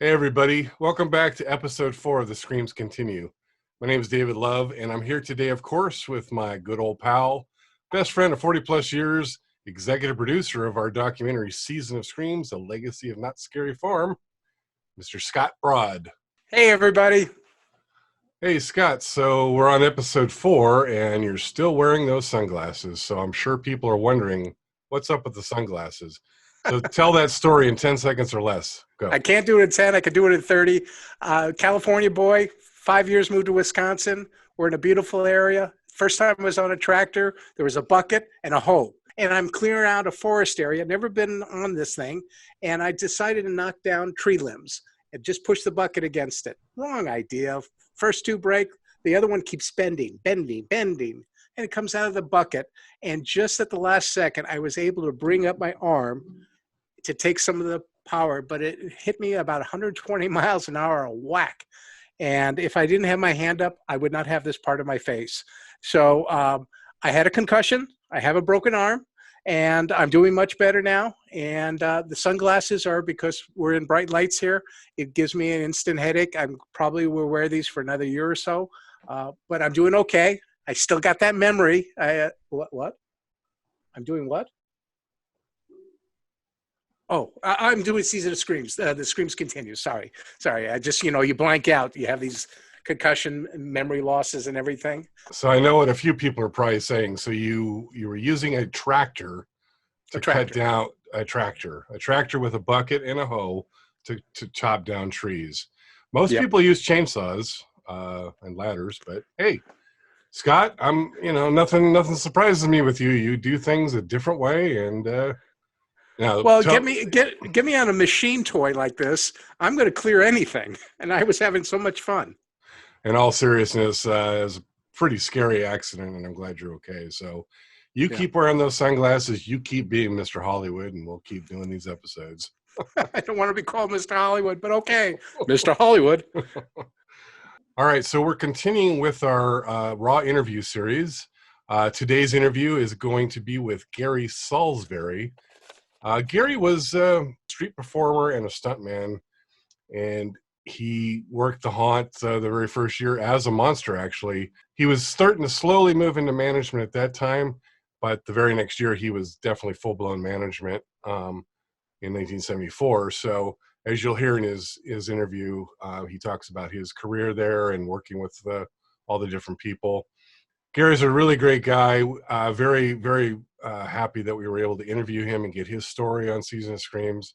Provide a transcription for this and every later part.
Hey everybody, welcome back to episode 4 of The Screams Continue. My name is David Love, and I'm here today, of course, with my good old pal, best friend of 40 plus years, executive producer of our documentary Season of Screams, A Legacy of Not Scary Farm, Mr. Scott Broad. Hey everybody. Hey Scott, so we're on episode 4, and you're still wearing those sunglasses, so I'm sure people are wondering, what's up with the sunglasses? So tell that story in 10 seconds or less. Go. I can't do it in 10. I could do it in 30. California boy, 5 years, moved to Wisconsin. We're in a beautiful area. First time I was on a tractor, there was a bucket and a hoe. And I'm clearing out a forest area. Never been on this thing. And I decided to knock down tree limbs and just push the bucket against it. Wrong idea. First two break. The other one keeps bending. And it comes out of the bucket. And just at the last second, I was able to bring up my arm to take some of the power, but it hit me about 120 miles an hour, a whack. And if I didn't have my hand up, I would not have this part of my face. So I had a concussion. I have a broken arm, and I'm doing much better now. And the sunglasses are because we're in bright lights here. It gives me an instant headache. I probably will wear these for another year or so, but I'm doing okay. I still got that memory. What? I'm doing what? Oh, I'm doing Season of Screams. The Screams Continue. Sorry. I just, you blank out. You have these concussion memory losses and everything. So I know what a few people are probably saying. So you were using a tractor to cut down a tractor with a bucket and a hoe to chop down trees. Most people use chainsaws and ladders, but hey, Scott, nothing surprises me with you. You do things a different way, and get me on a machine toy like this. I'm going to clear anything, and I was having so much fun. In all seriousness, it was a pretty scary accident, and I'm glad you're okay. So you keep wearing those sunglasses. You keep being Mr. Hollywood, and we'll keep doing these episodes. I don't want to be called Mr. Hollywood, but okay, Mr. Hollywood. All right, so we're continuing with our Raw interview series. Today's interview is going to be with Gary Salisbury. Gary was a street performer and a stuntman, and he worked the haunt the very first year as a monster, actually. He was starting to slowly move into management at that time, but the very next year he was definitely full-blown management in 1974. So as you'll hear in his interview, he talks about his career there and working with all the different people. Gary's a really great guy. Very, very happy that we were able to interview him and get his story on Season of Screams.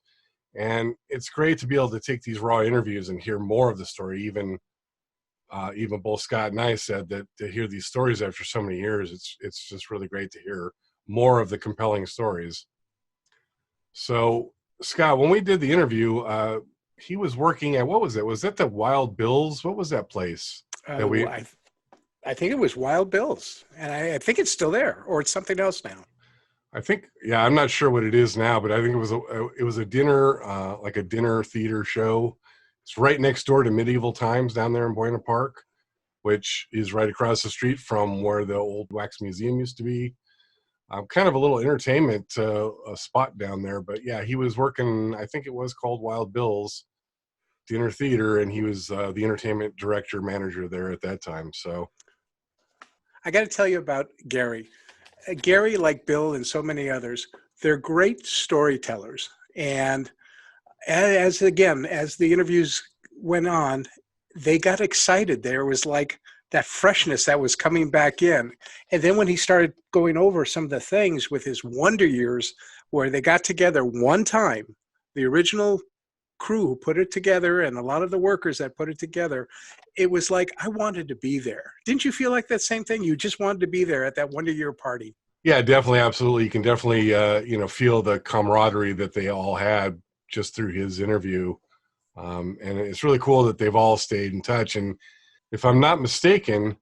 And it's great to be able to take these raw interviews and hear more of the story. Even both Scott and I said that to hear these stories after so many years, it's just really great to hear more of the compelling stories. So, Scott, when we did the interview, he was working at, what was it? Was that the Wild Bills? What was that place? I think it was Wild Bill's, and I think it's still there, or it's something else now. I think, I'm not sure what it is now, but I think it was a dinner, like a dinner theater show. It's right next door to Medieval Times down there in Buena Park, which is right across the street from where the old Wax Museum used to be. Kind of a little entertainment spot down there, but yeah, he was working, I think it was called Wild Bill's Dinner Theater, and he was the entertainment director manager there at that time. So I got to tell you about Gary. Gary, like Bill and so many others, they're great storytellers. And as the interviews went on, they got excited. There was like that freshness that was coming back in. And then when he started going over some of the things with his Wonder Years, where they got together one time, the original crew who put it together and a lot of the workers that put it together, it was like, I wanted to be there. Didn't you feel like that same thing? You just wanted to be there at that Wonder Year party. Yeah, definitely. Absolutely. You can definitely, feel the camaraderie that they all had just through his interview. And it's really cool that they've all stayed in touch. And if I'm not mistaken,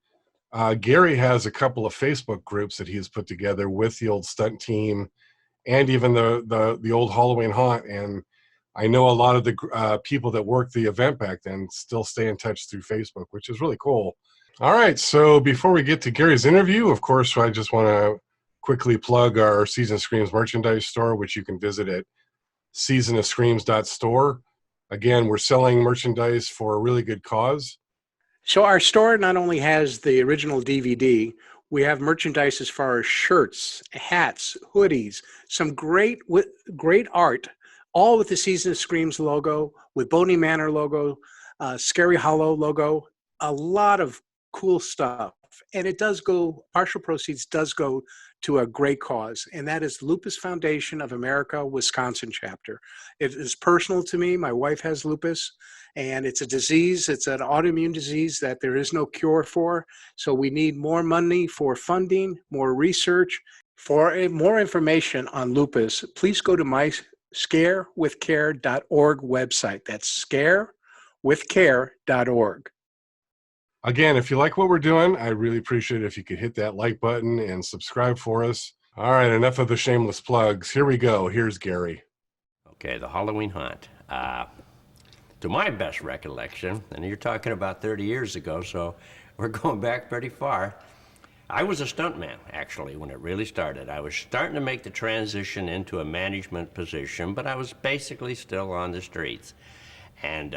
Gary has a couple of Facebook groups that he has put together with the old stunt team and even the old Halloween haunt. And I know a lot of the people that worked the event back then still stay in touch through Facebook, which is really cool. All right, so before we get to Gary's interview, of course, I just want to quickly plug our Season of Screams merchandise store, which you can visit at seasonofscreams.store. Again, we're selling merchandise for a really good cause. So our store not only has the original DVD, we have merchandise as far as shirts, hats, hoodies, some great art, all with the Season of Screams logo, with Boney Manor logo, Scary Hollow logo, a lot of cool stuff. And it does go, partial proceeds does go to a great cause, and that is Lupus Foundation of America, Wisconsin chapter. It is personal to me. My wife has lupus, and it's a disease. It's an autoimmune disease that there is no cure for. So we need more money for funding, more research. For more information on lupus, please go to my scarewithcare.org website. That's scarewithcare.org. Again, if you like what we're doing, I really appreciate it if you could hit that like button and subscribe for us. All right, enough of the shameless plugs. Here we go. Here's Gary. Okay, the Halloween Haunt. To my best recollection, and you're talking about 30 years ago, so we're going back pretty far. I was a stuntman, actually, when it really started. I was starting to make the transition into a management position, but I was basically still on the streets. And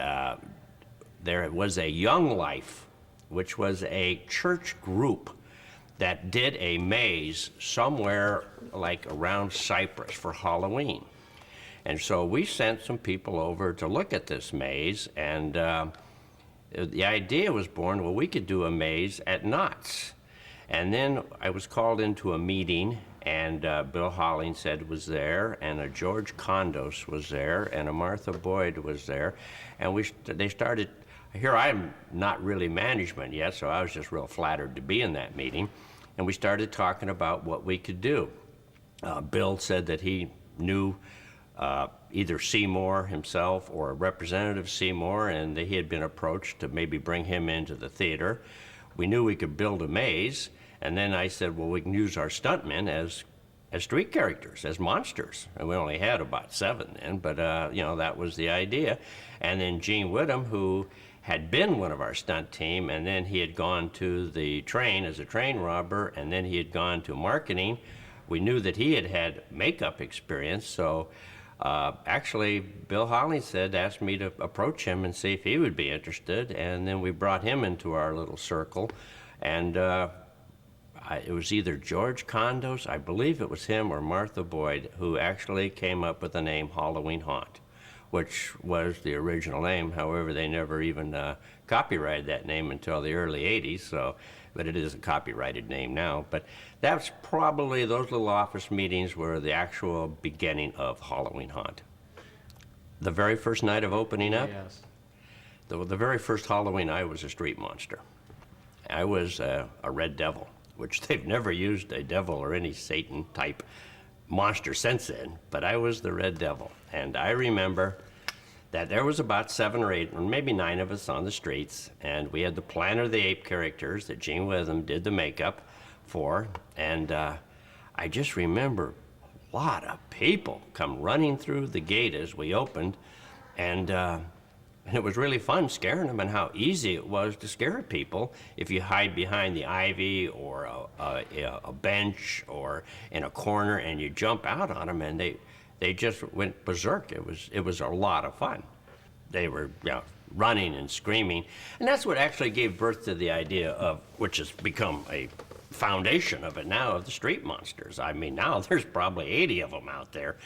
there was a Young Life, which was a church group that did a maze somewhere like around Cyprus for Halloween. And so we sent some people over to look at this maze, and the idea was born, well, we could do a maze at Knott's. And then I was called into a meeting, and Bill Hollingshead was there, and a George Condos was there, and a Martha Boyd was there, and they started. Here I'm not really management yet, so I was just real flattered to be in that meeting, and we started talking about what we could do. Bill said that he knew either Seymour himself or Representative Seymour, and that he had been approached to maybe bring him into the theater. We knew we could build a maze, and then I said, well, we can use our stuntmen as street characters, as monsters. And we only had about 7 then, but that was the idea. And then Gene Whittam, who had been one of our stunt team, and then he had gone to the train as a train robber, and then he had gone to marketing. We knew that he had had makeup experience, so actually Bill Hollingshead asked me to approach him and see if he would be interested, and then we brought him into our little circle, and it was either George Condos, I believe it was him, or Martha Boyd, who actually came up with the name Halloween Haunt, which was the original name. However, they never even copyrighted that name until the early 80s, but it is a copyrighted name now. But that's probably, those little office meetings were the actual beginning of Halloween Haunt. The very first night of opening up, Yes. the very first Halloween, I was a street monster. I was a red devil, which they've never used a devil or any Satan type monster since then, but I was the red devil. And I remember that there was about 7 or 8, or maybe 9 of us on the streets, and we had the Planet of the Ape characters that Gene Whittam did the makeup for, and I just remember a lot of people come running through the gate as we opened, and it was really fun scaring them, and how easy it was to scare people if you hide behind the ivy or a bench or in a corner, and you jump out on them, and they just went berserk. It was a lot of fun. They were running and screaming, and that's what actually gave birth to the idea of, which has become a foundation of it now, of the street monsters. I mean, now there's probably 80 of them out there,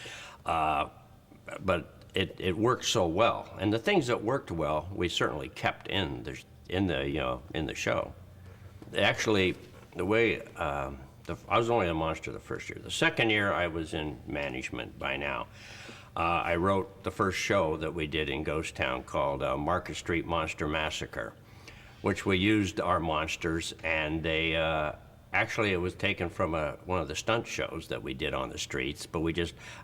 but it worked so well, and the things that worked well, we certainly kept in the show. Actually, the way I was only a monster the first year. The second year, I was in management by now. I wrote the first show that we did in Ghost Town called Market Street Monster Massacre, which we used our monsters, and they actually it was taken from one of the stunt shows that we did on the streets, but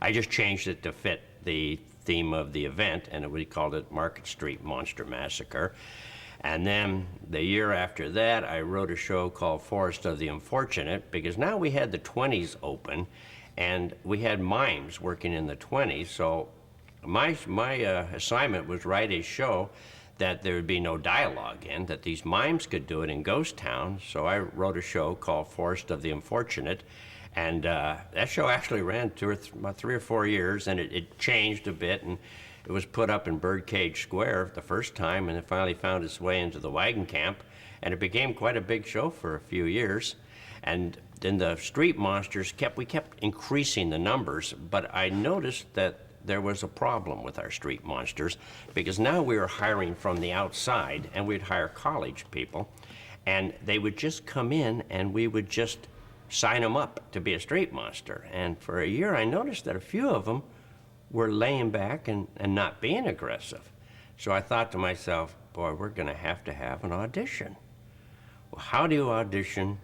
I just changed it to fit the theme of the event, and we called it Market Street Monster Massacre. And then the year after that, I wrote a show called Forest of the Unfortunate, because now we had the 20s open, and we had mimes working in the 20s, so my assignment was write a show that there would be no dialogue in, that these mimes could do it in Ghost Town. So I wrote a show called Forest of the Unfortunate, and that show actually ran about 3 or 4 years, and it changed a bit, and It was put up in Birdcage Square the first time, and it finally found its way into the wagon camp, and it became quite a big show for a few years. And then the street monsters we kept increasing the numbers, but I noticed that there was a problem with our street monsters, because now we were hiring from the outside, and we'd hire college people, and they would just come in and we would just sign them up to be a street monster. And for a year I noticed that a few of them were laying back and not being aggressive. So I thought to myself, boy, we're gonna have to have an audition. Well, how do you audition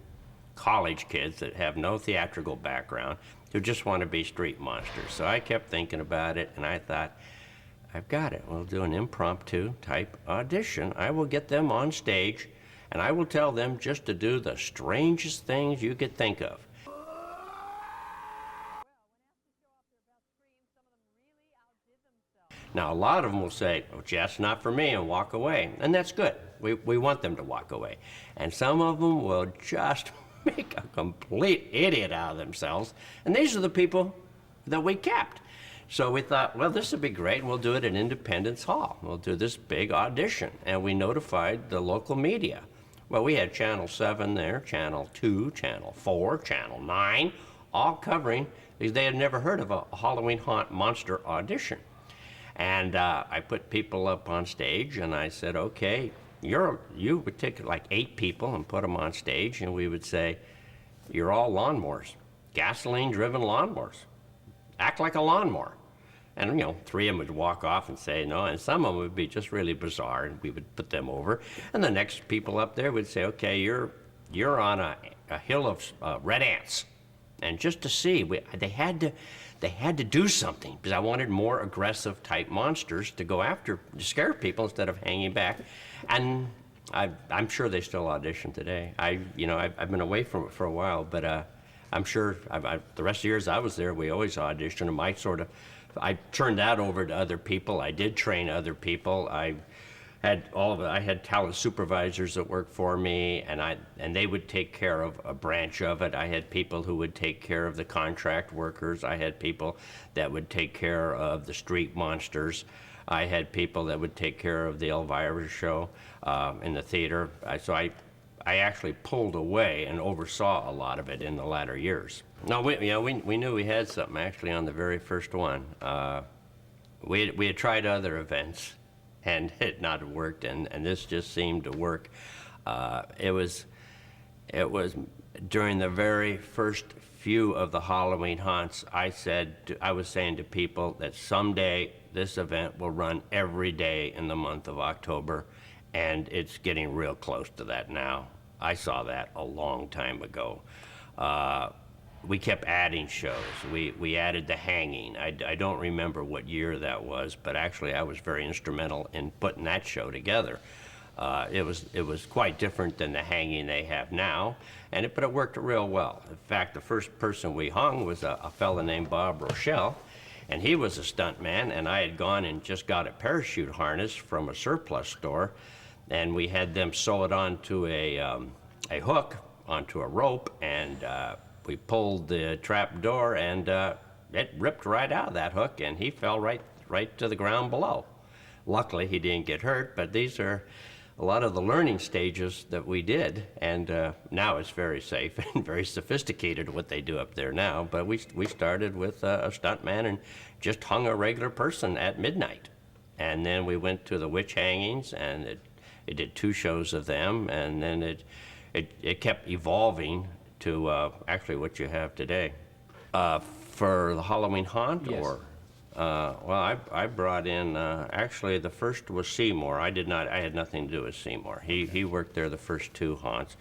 college kids that have no theatrical background who just want to be street monsters? So I kept thinking about it, and I thought, I've got it. We'll do an impromptu type audition. I will get them on stage, and I will tell them just to do the strangest things you could think of. Now, a lot of them will say, oh, Jess, not for me, and walk away. And that's good. We want them to walk away. And some of them will just make a complete idiot out of themselves. And these are the people that we kept. So we thought, well, this would be great, and we'll do it at Independence Hall. We'll do this big audition. And we notified the local media. Well, we had Channel 7 there, Channel 2, Channel 4, Channel 9, all covering, because they had never heard of a Halloween Haunt monster audition. And I put people up on stage, and I said, okay, you would take like 8 people and put them on stage, and we would say, you're all lawnmowers, gasoline-driven lawnmowers. Act like a lawnmower. And, 3 of them would walk off and say no, and some of them would be just really bizarre, and we would put them over. And the next people up there would say, okay, you're on a hill of red ants. And just to see, they had to do something, because I wanted more aggressive type monsters to go after, to scare people instead of hanging back. And I'm sure they still audition today. I've been away from it for a while, but I'm sure the rest of the years I was there, we always auditioned them. I turned that over to other people. I did train other people. I had talent supervisors that worked for me, and they would take care of a branch of it. I had people who would take care of the contract workers. I had people that would take care of the street monsters. I had people that would take care of the Elvira show in the theater. So I actually pulled away and oversaw a lot of it in the latter years. No, we knew we had something actually on the very first one. We had tried other events, and it not worked, and this just seemed to work. It was during the very first few of the Halloween haunts, I was saying to people that someday this event will run every day in the month of October, and it's getting real close to that now. I saw that a long time ago. We kept adding shows. We added the hanging. I don't remember what year that was, but actually I was very instrumental in putting that show together. It was quite different than the hanging they have now, but it worked real well. In fact, the first person we hung was a fella named Bob Rochelle, and he was a stuntman, and I had gone and just got a parachute harness from a surplus store, and we had them sew it onto a hook, onto a rope, and we pulled the trap door, and it ripped right out of that hook, and he fell right to the ground below. Luckily, he didn't get hurt, but these are a lot of the learning stages that we did, and now it's very safe and very sophisticated what they do up there now. But we started with a stuntman and just hung a regular person at midnight. And then we went to the witch hangings, and it did 2 shows of them, and then it kept evolving to actually what you have today. For the Halloween haunt, Yes. or? Well, I brought in, actually the first was Seymour. I had nothing to do with Seymour. He worked there the first 2 haunts.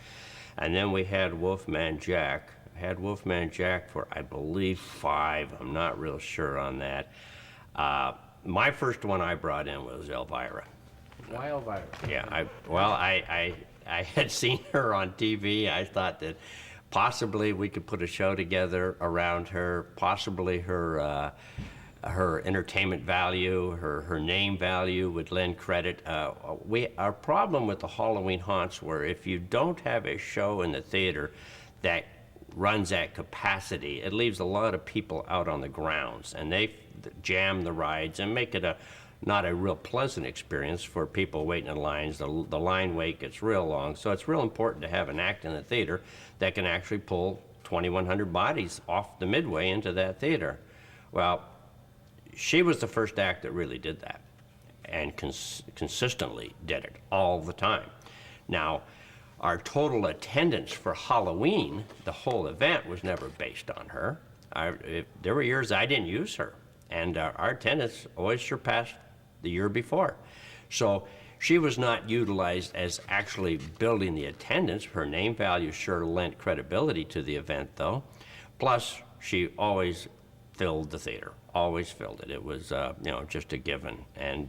And then we had Wolfman Jack. I had Wolfman Jack for, I believe, 5. I'm not real sure on that. My first one I brought in was Elvira. Why Elvira? Yeah, I had seen her on TV. I thought that possibly we could put a show together around her, possibly her entertainment value, her name value would lend credit. Our problem with the Halloween haunts were if you don't have a show in the theater that runs at capacity, it leaves a lot of people out on the grounds, and they jam the rides and make it not a real pleasant experience for people waiting in lines. The line wait gets real long, so it's real important to have an act in the theater that can actually pull 2,100 bodies off the midway into that theater. Well, she was the first act that really did that, and consistently did it all the time. Now, our total attendance for Halloween, the whole event, was never based on her. There were years I didn't use her, and our attendance always surpassed the year before. So she was not utilized as actually building the attendance. Her name value sure lent credibility to the event, though. Plus, she always filled the theater, always filled it. It was, just a given. And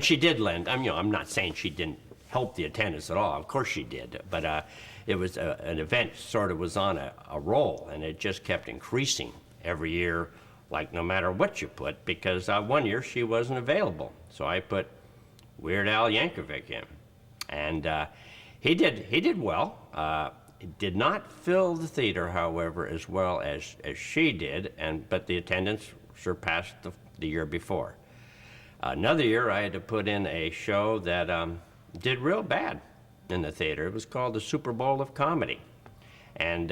she did lend, I'm not saying she didn't help the attendance at all. Of course she did. But it was an event sort of was on a roll, and it just kept increasing every year, like no matter what you put, because one year she wasn't available. So I put Weird Al Yankovic in. And he did well. Did not fill the theater, however, as well as she did, but the attendance surpassed the year before. Another year, I had to put in a show that did real bad in the theater. It was called the Super Bowl of Comedy. And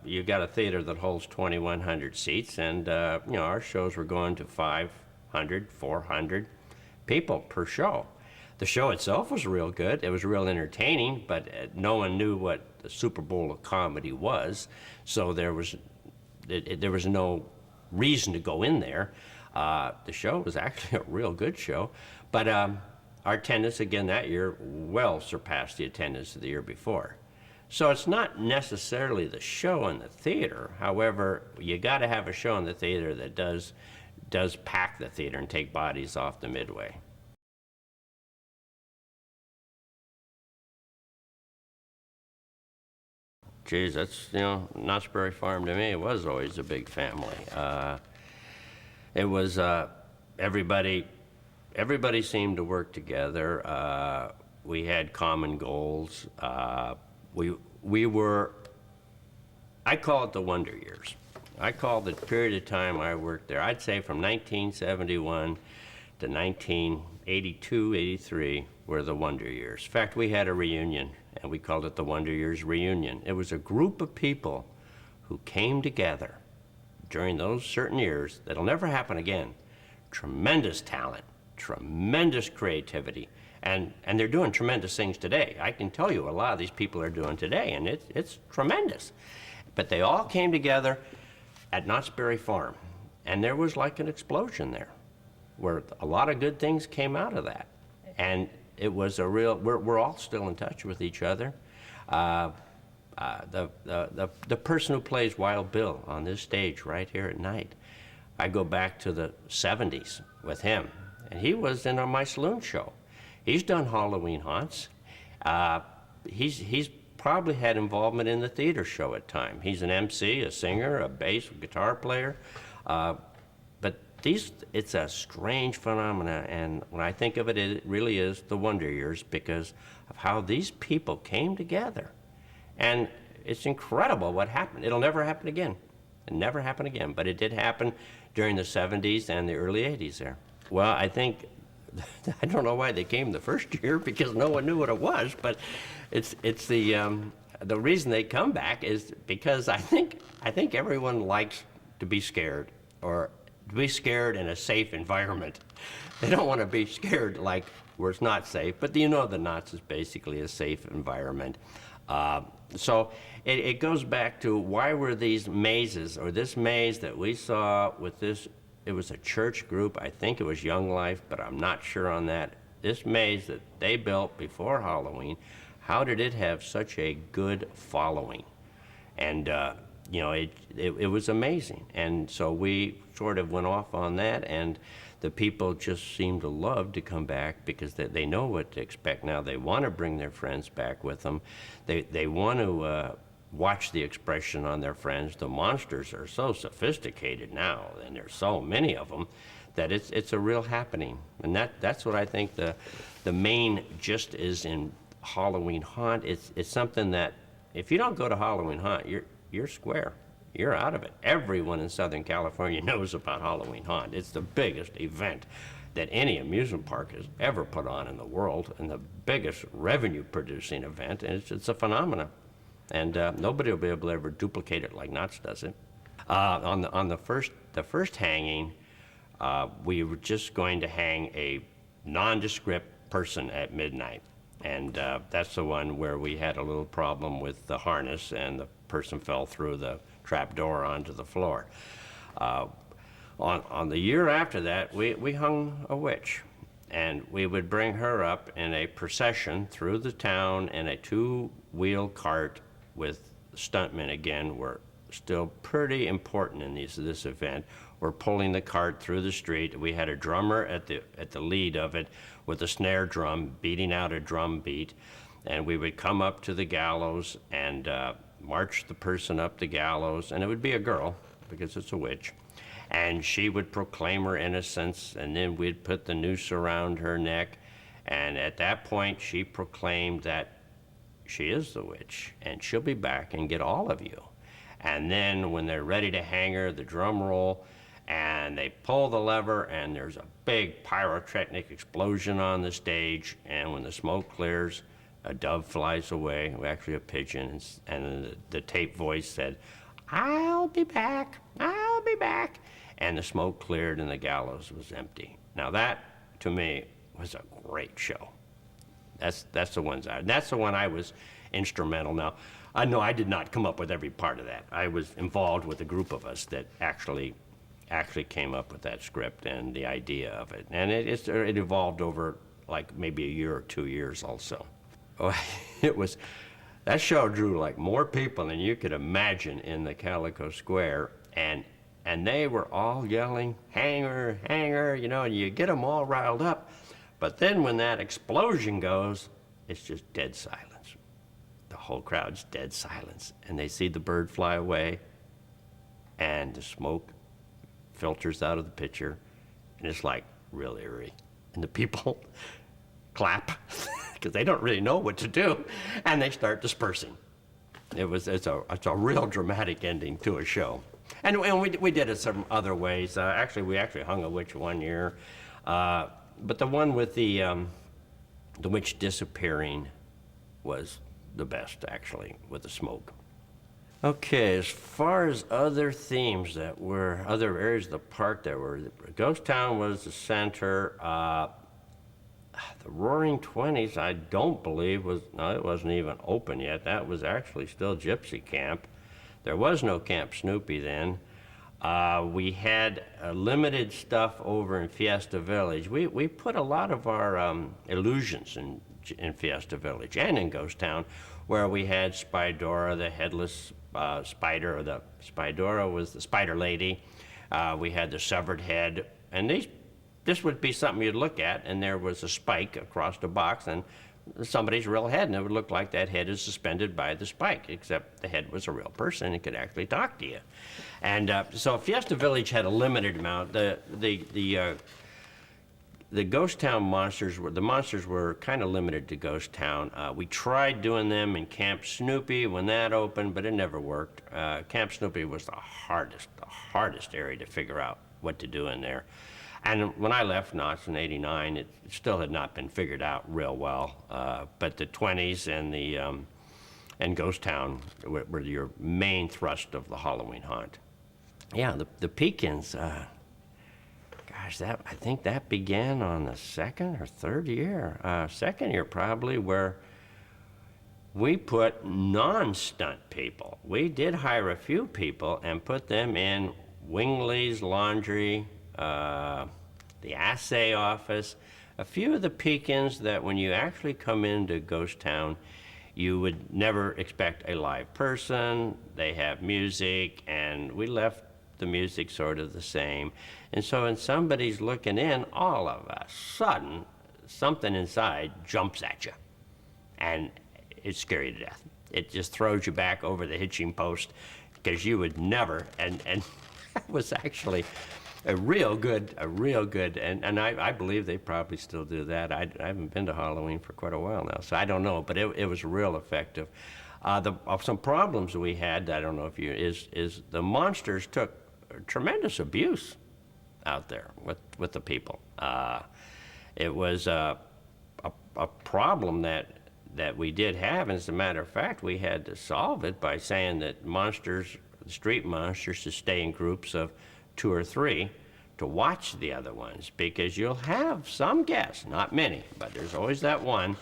you got a theater that holds 2,100 seats, and our shows were going to 500, 400 people per show. The show itself was real good. It was real entertaining, but no one knew what the Super Bowl of Comedy was, so there was no reason to go in there. The show was actually a real good show, but our attendance again that year well surpassed the attendance of the year before. So it's not necessarily the show in the theater. However, you got to have a show in the theater that does pack the theater and take bodies off the midway. Geez, that's, Knott's Berry Farm to me, it was always a big family. It was, everybody seemed to work together. We had common goals. We were, I call it the wonder years. I call the period of time I worked there, I'd say from 1971 to 1982, 83 were the wonder years. In fact, we had a reunion, and we called it the Wonder Years Reunion. It was a group of people who came together during those certain years that'll never happen again. Tremendous talent, tremendous creativity, and they're doing tremendous things today. I can tell you a lot of these people are doing today, and it's tremendous. But they all came together at Knott's Berry Farm, and there was like an explosion there, where a lot of good things came out of that. And it was a real, we're all still in touch with each other. The person who plays Wild Bill on this stage right here at night, I go back to the 70s with him, and he was in my saloon show. He's done Halloween haunts. He's probably had involvement in the theater show at times. He's an MC, a singer, a bass, a guitar player. But it's a strange phenomena, and when I think of it, it really is the wonder years because of how these people came together. And it's incredible what happened. It'll never happen again. It'll never happen again, but it did happen during the 70s and the early 80s there. Well, I think, I don't know why they came the first year because no one knew what it was, but it's the reason they come back is because I think everyone likes to be scared, or to be scared in a safe environment. They don't want to be scared like where it's not safe, but the Knott's is basically a safe environment. So it goes back to why were these mazes, or this maze that we saw with this, it was a church group, I think it was Young Life, but I'm not sure on that. This maze that they built before Halloween, how did it have such a good following? And it was amazing. And so we sort of went off on that, and the people just seem to love to come back because they know what to expect now. They want to bring their friends back with them. They want to watch the expression on their friends. The monsters are so sophisticated now, and there's so many of them, that it's a real happening. And that's what I think the main gist is in Halloween Haunt. It's something that if you don't go to Halloween Haunt, you're square. You're out of it. Everyone in Southern California knows about Halloween Haunt. It's the biggest event that any amusement park has ever put on in the world, and the biggest revenue-producing event, and it's a phenomenon. And nobody will be able to ever duplicate it like Knott's does it. On the first hanging, we were just going to hang a nondescript person at midnight. And that's the one where we had a little problem with the harness and the person fell through the trap door onto the floor. On the year after that, we hung a witch. And we would bring her up in a procession through the town in a two-wheel cart with stuntmen. Again, were still pretty important in this event. We're pulling the cart through the street. We had a drummer at the lead of it with a snare drum beating out a drum beat. And we would come up to the gallows and march the person up the gallows. And it would be a girl, because it's a witch. And she would proclaim her innocence, and then we'd put the noose around her neck. And at that point, she proclaimed that she is the witch, and she'll be back and get all of you. And then when they're ready to hang her, the drum roll, and they pull the lever, and there's a big pyrotechnic explosion on the stage. And when the smoke clears, a dove flies away, actually a pigeon, and the tape voice said, "I'll be back, I'll be back." And the smoke cleared and the gallows was empty. Now that, to me, was a great show. That's the one I was instrumental. Now, I know I did not come up with every part of that. I was involved with a group of us that actually came up with that script and the idea of it. And it evolved over like maybe a year or 2 years also. Oh, that show drew like more people than you could imagine in the Calico Square. And they were all yelling, "Hanger, hanger," and you get them all riled up. But then when that explosion goes, it's just dead silence. The whole crowd's dead silence. And they see the bird fly away, and the smoke filters out of the picture, and it's like real eerie. And the people clap, because they don't really know what to do, and they start dispersing. It's a real dramatic ending to a show. And we did it some other ways. We actually hung a witch one year. But the one with the witch disappearing was the best, actually, with the smoke. Okay, as far as other themes that were, other areas of the park that were, Ghost Town was the center. The Roaring Twenties, I don't believe it wasn't even open yet. That was actually still Gypsy Camp. There was no Camp Snoopy then. We had limited stuff over in Fiesta Village. We put a lot of our illusions in Fiesta Village and in Ghost Town, where we had Spydora, the headless spider, or the Spydora was the spider lady. We had the severed head, and this would be something you'd look at, and there was a spike across the box, and somebody's real head, and it would look like that head is suspended by the spike, except the head was a real person and could actually talk to you. And so Fiesta Village had a limited amount. The Ghost Town monsters were kind of limited to Ghost Town. We tried doing them in Camp Snoopy when that opened, but it never worked. Camp Snoopy was the hardest area to figure out what to do in there. And when I left Knott's in '89, it still had not been figured out real well. But the 20s and Ghost Town were your main thrust of the Halloween haunt. Yeah, the Pekins, gosh, I think that began on the second or third year. Second year probably, where we put non-stunt people. We did hire a few people and put them in Wingley's Laundry, the assay office, a few of the Pekins that when you actually come into Ghost Town, you would never expect a live person. They have music, and we left the music sort of the same. And so when somebody's looking in, all of a sudden, something inside jumps at you, and it's scary to death. It just throws you back over the hitching post, because you would never, and that was actually a real good, and I believe they probably still do that. I haven't been to Halloween for quite a while now, so I don't know, but it was real effective. Some problems we had, I don't know if is the monsters took tremendous abuse out there with the people. It was a problem that we did have, and as a matter of fact, we had to solve it by saying that monsters, street monsters, should stay in groups of 2 or 3 to watch the other ones, because you'll have some guests, not many, but there's always that one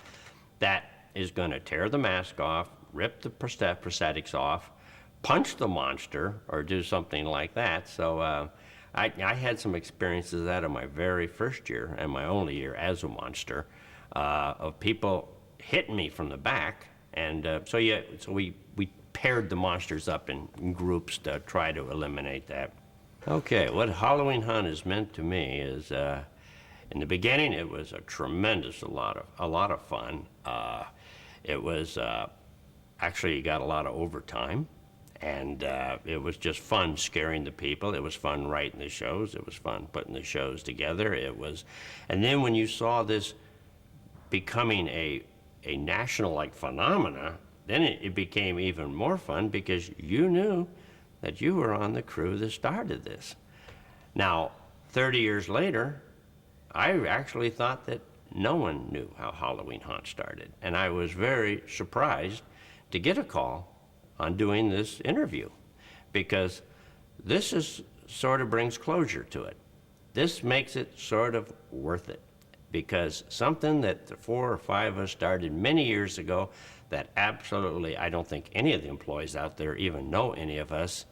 that is going to tear the mask off, rip the prosthetics off, punch the monster, or do something like that. So I had some experiences out of my very first year and my only year as a monster, of people hitting me from the back, and so we paired the monsters up in groups to try to eliminate that. Okay, what Halloween Hunt has meant to me is, in the beginning, it was a tremendous, a lot of fun. It was actually, you got a lot of overtime, and it was just fun scaring the people. It was fun writing the shows. It was fun putting the shows together. And then when you saw this becoming a national like phenomena, then it became even more fun, because you knew that you were on the crew that started this. Now, 30 years later, I actually thought that no one knew how Halloween Haunt started, and I was very surprised to get a call on doing this interview, because this sort of brings closure to it. This makes it sort of worth it, because something that the 4 or 5 of us started many years ago, that absolutely, I don't think any of the employees out there even know any of us,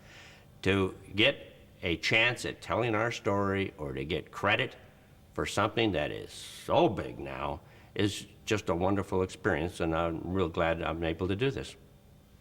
to get a chance at telling our story or to get credit for something that is so big now is just a wonderful experience, and I'm real glad I'm able to do this.